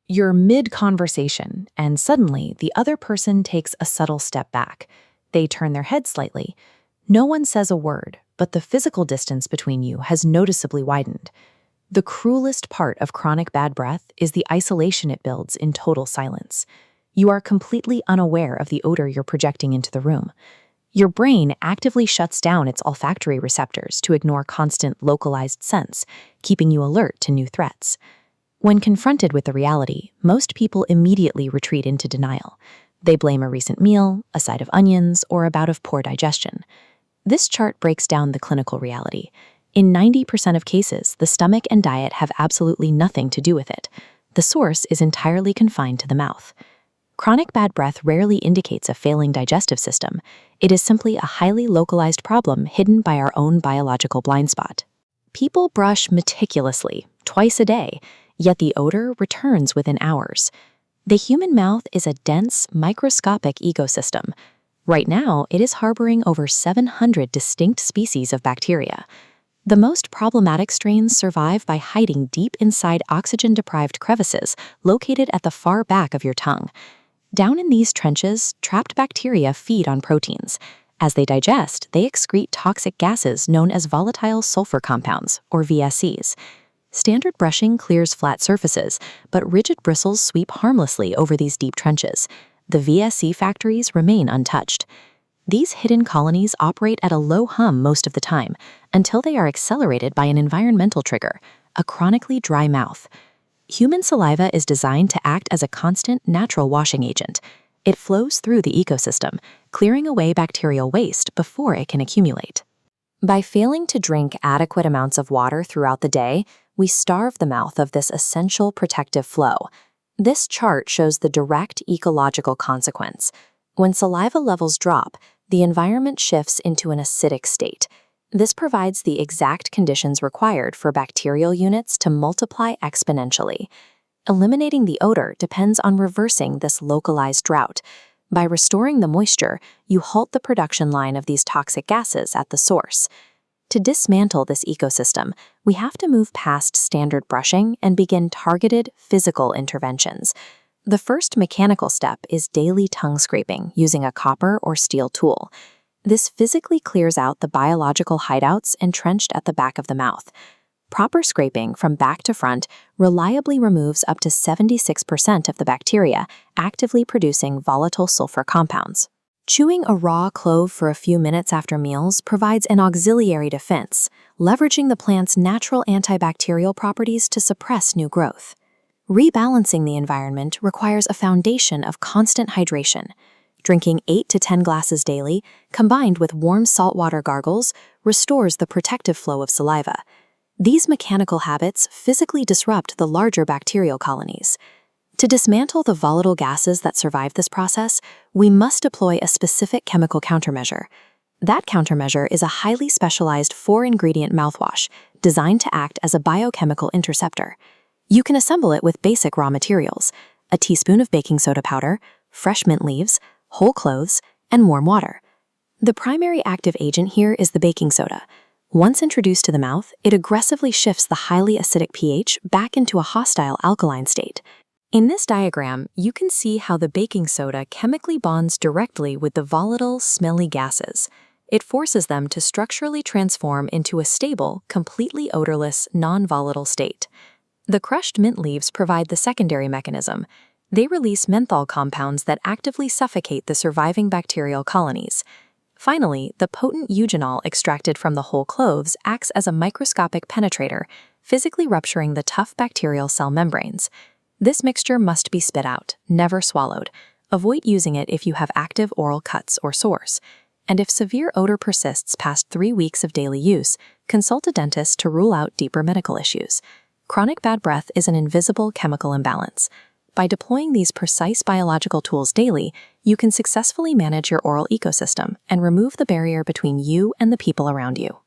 You're mid-conversation, and suddenly the other person takes a subtle step back. They turn their head slightly. No one says a word, but the physical distance between you has noticeably widened. The cruelest part of chronic bad breath is the isolation it builds in total silence. You are completely unaware of the odor you're projecting into the room. Your brain actively shuts down its olfactory receptors to ignore constant localized scents, keeping you alert to new threats. When confronted with the reality, most people immediately retreat into denial. They blame a recent meal, a side of onions, or a bout of poor digestion. This chart breaks down the clinical reality. In 90% of cases, the stomach and diet have absolutely nothing to do with it. The source is entirely confined to the mouth. Chronic bad breath rarely indicates a failing digestive system. It is simply a highly localized problem hidden by our own biological blind spot. People brush meticulously, twice a day, yet the odor returns within hours. The human mouth is a dense, microscopic ecosystem. Right now, it is harboring over 700 distinct species of bacteria. The most problematic strains survive by hiding deep inside oxygen-deprived crevices located at the far back of your tongue. Down in these trenches, trapped bacteria feed on proteins. As they digest, they excrete toxic gases known as volatile sulfur compounds, or VSCs. Standard brushing clears flat surfaces, but rigid bristles sweep harmlessly over these deep trenches. The VSC factories remain untouched. These hidden colonies operate at a low hum most of the time, until they are accelerated by an environmental trigger, a chronically dry mouth. Human saliva is designed to act as a constant, natural washing agent. It flows through the ecosystem, clearing away bacterial waste before it can accumulate. By failing to drink adequate amounts of water throughout the day, we starve the mouth of this essential protective flow. This chart shows the direct ecological consequence. When saliva levels drop, the environment shifts into an acidic state. This provides the exact conditions required for bacterial units to multiply exponentially. Eliminating the odor depends on reversing this localized drought. By restoring the moisture, you halt the production line of these toxic gases at the source. To dismantle this ecosystem, we have to move past standard brushing and begin targeted physical interventions. The first mechanical step is daily tongue scraping using a copper or steel tool. This physically clears out the biological hideouts entrenched at the back of the mouth. Proper scraping from back to front reliably removes up to 76% of the bacteria actively producing volatile sulfur compounds. Chewing a raw clove for a few minutes after meals provides an auxiliary defense, leveraging the plant's natural antibacterial properties to suppress new growth. Rebalancing the environment requires a foundation of constant hydration. Drinking 8 to 10 glasses daily, combined with warm saltwater gargles, restores the protective flow of saliva. These mechanical habits physically disrupt the larger bacterial colonies. To dismantle the volatile gases that survive this process, we must deploy a specific chemical countermeasure. That countermeasure is a highly specialized 4-ingredient mouthwash designed to act as a biochemical interceptor. You can assemble it with basic raw materials: a teaspoon of baking soda powder, fresh mint leaves, whole cloves, and warm water. The primary active agent here is the baking soda. Once introduced to the mouth, it aggressively shifts the highly acidic pH back into a hostile alkaline state. In this diagram, you can see how the baking soda chemically bonds directly with the volatile, smelly gases. It forces them to structurally transform into a stable, completely odorless, non-volatile state. The crushed mint leaves provide the secondary mechanism. They release menthol compounds that actively suffocate the surviving bacterial colonies. Finally, the potent eugenol extracted from the whole cloves acts as a microscopic penetrator, physically rupturing the tough bacterial cell membranes. This mixture must be spit out, never swallowed. Avoid using it if you have active oral cuts or sores. And if severe odor persists past 3 weeks of daily use, consult a dentist to rule out deeper medical issues. Chronic bad breath is an invisible chemical imbalance. By deploying these precise biological tools daily, you can successfully manage your oral ecosystem and remove the barrier between you and the people around you.